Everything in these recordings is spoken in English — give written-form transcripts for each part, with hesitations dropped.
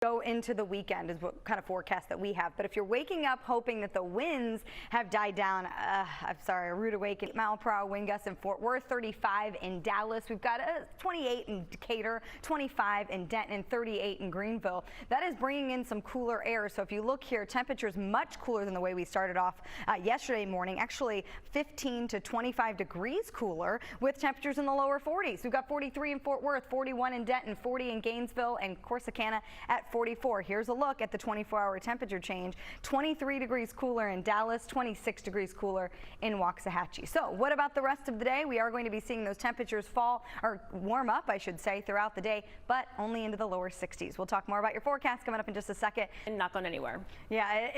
Go into the weekend is what kind of forecast that we have. But if you're waking up hoping that the winds have died down, I'm sorry, a rude awakening. 8-mile-per-hour wind gusts in Fort Worth, 35 in Dallas. We've got 28 in Decatur, 25 in Denton, and 38 in Greenville. That is bringing in some cooler air. So if you look here, temperatures much cooler than the way we started off yesterday morning. Actually 15 to 25 degrees cooler with temperatures in the lower 40s. We've got 43 in Fort Worth, 41 in Denton, 40 in Gainesville, and Corsicana at 44. Here's a look at the 24-hour temperature change. 23 degrees cooler in Dallas, 26 degrees cooler in Waxahachie. So what about the rest of the day? We are going to be seeing those temperatures fall, or warm up, I should say, throughout the day, but only into the lower 60s. We'll talk more about your forecast coming up in just a second. And not going anywhere. Yeah,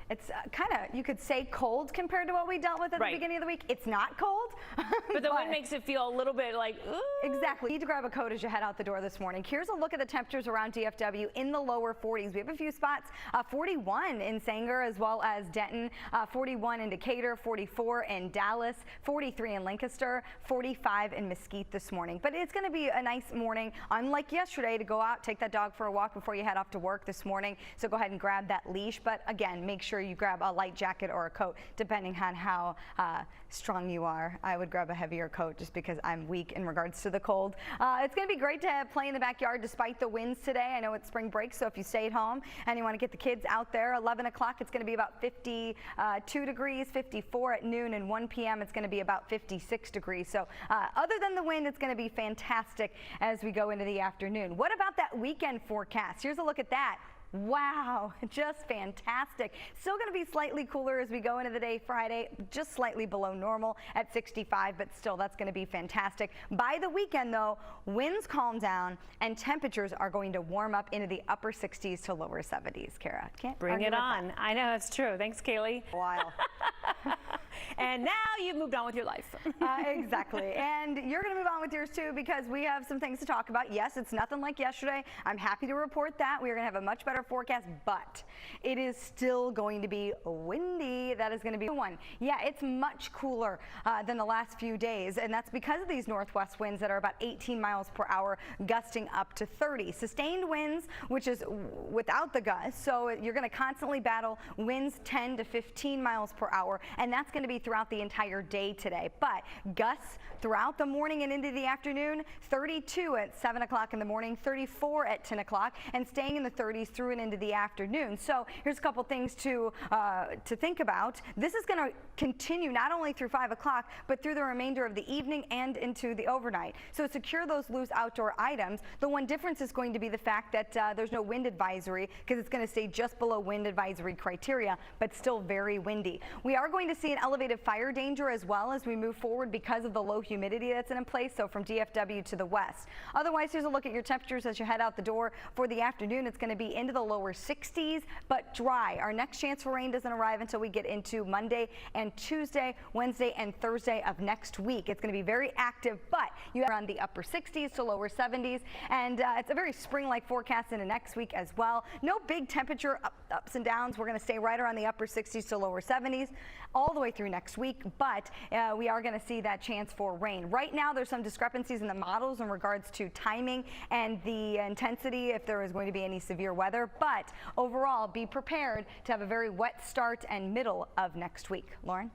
it's kind of, you could say, cold compared to what we dealt with at the beginning of the week. It's not cold. But the wind makes it feel a little bit like, ooh. Exactly. You need to grab a coat as you head out the door this morning. Here's a look at the temperatures around DFW in the lower 40s. We have a few spots, 41 in Sanger as well as Denton, 41 in Decatur, 44 in Dallas, 43 in Lancaster, 45 in Mesquite this morning. But it's going to be a nice morning, unlike yesterday, to go out, take that dog for a walk before you head off to work this morning. So go ahead and grab that leash. But again, make sure you grab a light jacket or a coat, depending on how strong you are. I would grab a heavier coat just because I'm weak in regards to the cold. It's going to be great to play in the backyard despite the winds today. I know it's spring break, so if you stay at home and you want to get the kids out there, 11 o'clock it's going to be about 52 degrees, 54 at noon, and 1 p.m. it's going to be about 56 degrees. So other than the wind, it's going to be fantastic as we go into the afternoon. What about that weekend forecast? Here's a look at that. Wow, just fantastic. Still going to be slightly cooler as we go into the day Friday, just slightly below normal at 65, but still that's going to be fantastic. By the weekend, though, winds calm down and temperatures are going to warm up into the upper 60s to lower 70s. Kara, can't bring it on. I know, it's true. Thanks, Kaylee. Wow. And now you've moved on with your life. Exactly. And you're going to move on with yours too, because we have some things to talk about. Yes, it's nothing like yesterday. I'm happy to report that. We are going to have a much better forecast, but it is still going to be windy. That is going to be one. Yeah, it's much cooler than the last few days, and that's because of these northwest winds that are about 18 miles per hour, gusting up to 30. Sustained winds, which is without the gusts, so you're going to constantly battle winds 10 to 15 miles per hour, and that's going to be throughout the entire day today. But gusts throughout the morning and into the afternoon, 32 at 7 o'clock in the morning, 34 at 10 o'clock, and staying in the 30s through and into the afternoon. So here's a couple things to think about. This is going to continue not only through 5 o'clock, but through the remainder of the evening and into the overnight. So secure those loose outdoor items. The one difference is going to be the fact that there's no wind advisory, because it's going to stay just below wind advisory criteria, but still very windy. We are going to see an elevated fire danger as well as we move forward because of the low humidity that's in place, so from DFW to the west. Otherwise, here's a look at your temperatures as you head out the door for the afternoon. It's going to be into the lower 60s, but dry. Our next chance for rain doesn't arrive until we get into Monday and Tuesday, Wednesday and Thursday of next week. It's going to be very active, but you are around the upper 60s to lower 70s, and it's a very spring-like forecast into next week as well. No big temperature ups and downs. We're going to stay right around the upper 60s to lower 70s all the way through next week, but we are going to see that chance for rain. Right now, there's some discrepancies in the models in regards to timing and the intensity if there is going to be any severe weather, but overall, be prepared to have a very wet start and middle of next week. Lauren?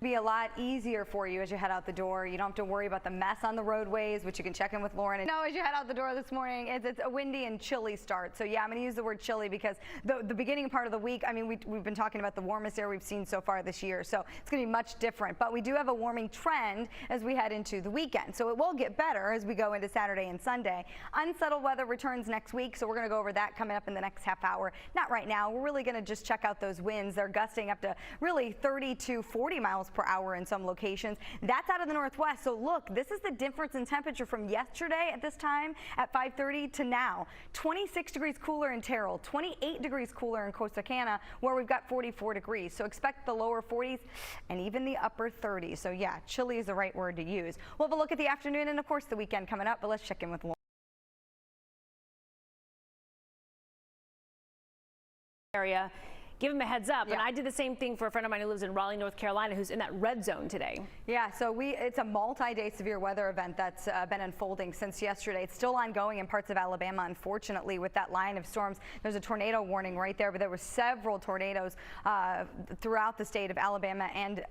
Be a lot easier for you as you head out the door. You don't have to worry about the mess on the roadways, which you can check in with Lauren. No, as you head out the door this morning, it's a windy and chilly start. So yeah, I'm going to use the word chilly because the beginning part of the week, I mean, we've been talking about the warmest air we've seen so far this year. So it's going to be much different. But we do have a warming trend as we head into the weekend. So it will get better as we go into Saturday and Sunday. Unsettled weather returns next week. So we're going to go over that coming up in the next half hour. Not right now. We're really going to just check out those winds. They're gusting up to really 30 to 40 miles per hour in some locations. That's out of the northwest. So look, this is the difference in temperature from yesterday at this time at 5:30 to now. 26 degrees cooler in Terrell, 28 degrees cooler in Corsicana, where we've got 44 degrees. So expect the lower 40s and even the upper 30s. So yeah, chilly is the right word to use. We'll have a look at the afternoon and of course the weekend coming up, but let's check in with Lauren. Area. give them a heads up. Yeah. And I did the same thing for a friend of mine who lives in Raleigh, North Carolina, who's in that red zone today. Yeah, so it's a multi-day severe weather event that's been unfolding since yesterday. It's still ongoing in parts of Alabama, unfortunately, with that line of storms. There's a tornado warning right there, but there were several tornadoes throughout the state of Alabama and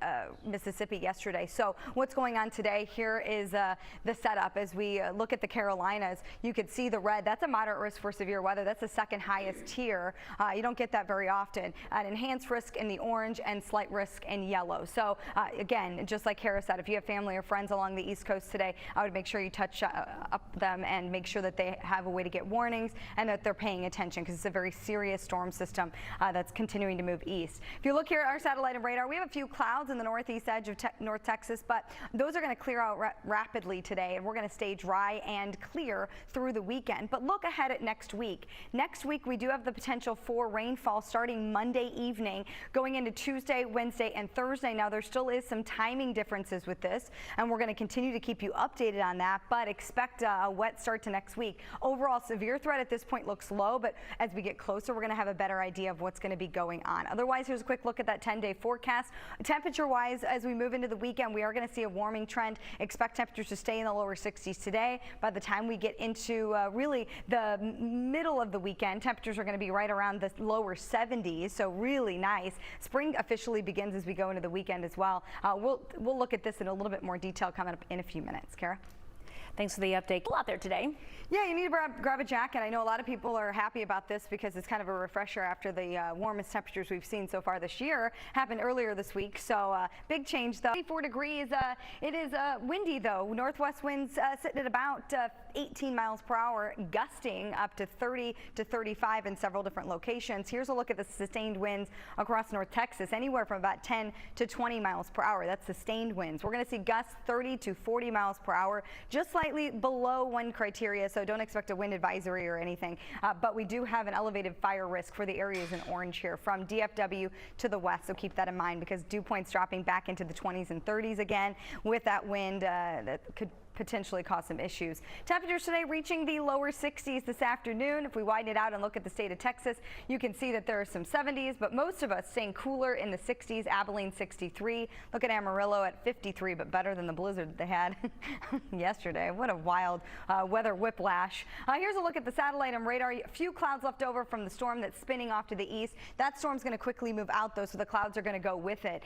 Mississippi yesterday. So what's going on today? Here is the setup. As we look at the Carolinas, you can see the red. That's a moderate risk for severe weather. That's the second highest tier. You don't get that very often. An enhanced risk in the orange and slight risk in yellow. So again, just like Kara said, if you have family or friends along the East Coast today, I would make sure you touch up them and make sure that they have a way to get warnings and that they're paying attention, because it's a very serious storm system that's continuing to move east. If you look here at our satellite and radar, we have a few clouds in the northeast edge of North Texas, but those are going to clear out rapidly today, and we're going to stay dry and clear through the weekend. But look ahead at next week. Next week, we do have the potential for rainfall starting Monday evening, going into Tuesday, Wednesday, and Thursday. Now, there still is some timing differences with this, and we're going to continue to keep you updated on that, but expect a wet start to next week. Overall, severe threat at this point looks low, but as we get closer, we're going to have a better idea of what's going to be going on. Otherwise, here's a quick look at that 10-day forecast. Temperature-wise, as we move into the weekend, we are going to see a warming trend. Expect temperatures to stay in the lower 60s today. By the time we get into really the middle of the weekend, temperatures are going to be right around the lower 70s, so really nice. Spring officially begins as we go into the weekend as well. We'll look at this in a little bit more detail coming up in a few minutes. Kara? Thanks for the update. Out there today. Yeah, you need to grab a jacket. I know a lot of people are happy about this because it's kind of a refresher after the warmest temperatures we've seen so far this year happened earlier this week. So big change though. 24 degrees. It is windy though. Northwest winds sitting at about 18 miles per hour, gusting up to 30 to 35 in several different locations. Here's a look at the sustained winds across North Texas, anywhere from about 10 to 20 miles per hour. That's sustained winds. We're going to see gusts 30 to 40 miles per hour, just slightly below one criteria, so don't expect a wind advisory or anything. But we do have an elevated fire risk for the areas in orange here from DFW to the west, so keep that in mind because dew points dropping back into the 20s and 30s again with that wind that could potentially cause some issues. Temperatures today reaching the lower 60s this afternoon. If we widen it out and look at the state of Texas, you can see that there are some 70s, but most of us staying cooler in the 60s. Abilene 63. Look at Amarillo at 53, but better than the blizzard that they had yesterday. What a wild weather whiplash. Here's a look at the satellite and radar. A few clouds left over from the storm that's spinning off to the east. That storm's going to quickly move out though, so the clouds are going to go with it.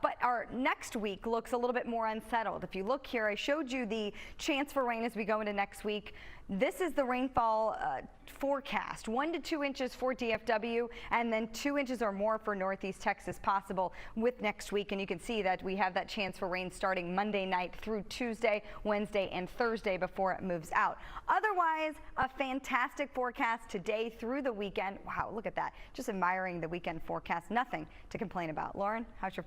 But our next week looks a little bit more unsettled. If you look here, I showed you the chance for rain as we go into next week. This is the rainfall forecast. 1 to 2 inches for DFW and then 2 inches or more for Northeast Texas possible with next week. And you can see that we have that chance for rain starting Monday night through Tuesday, Wednesday, and Thursday before it moves out. Otherwise, a fantastic forecast today through the weekend. Wow, look at that. Just admiring the weekend forecast. Nothing to complain about. Lauren, how's your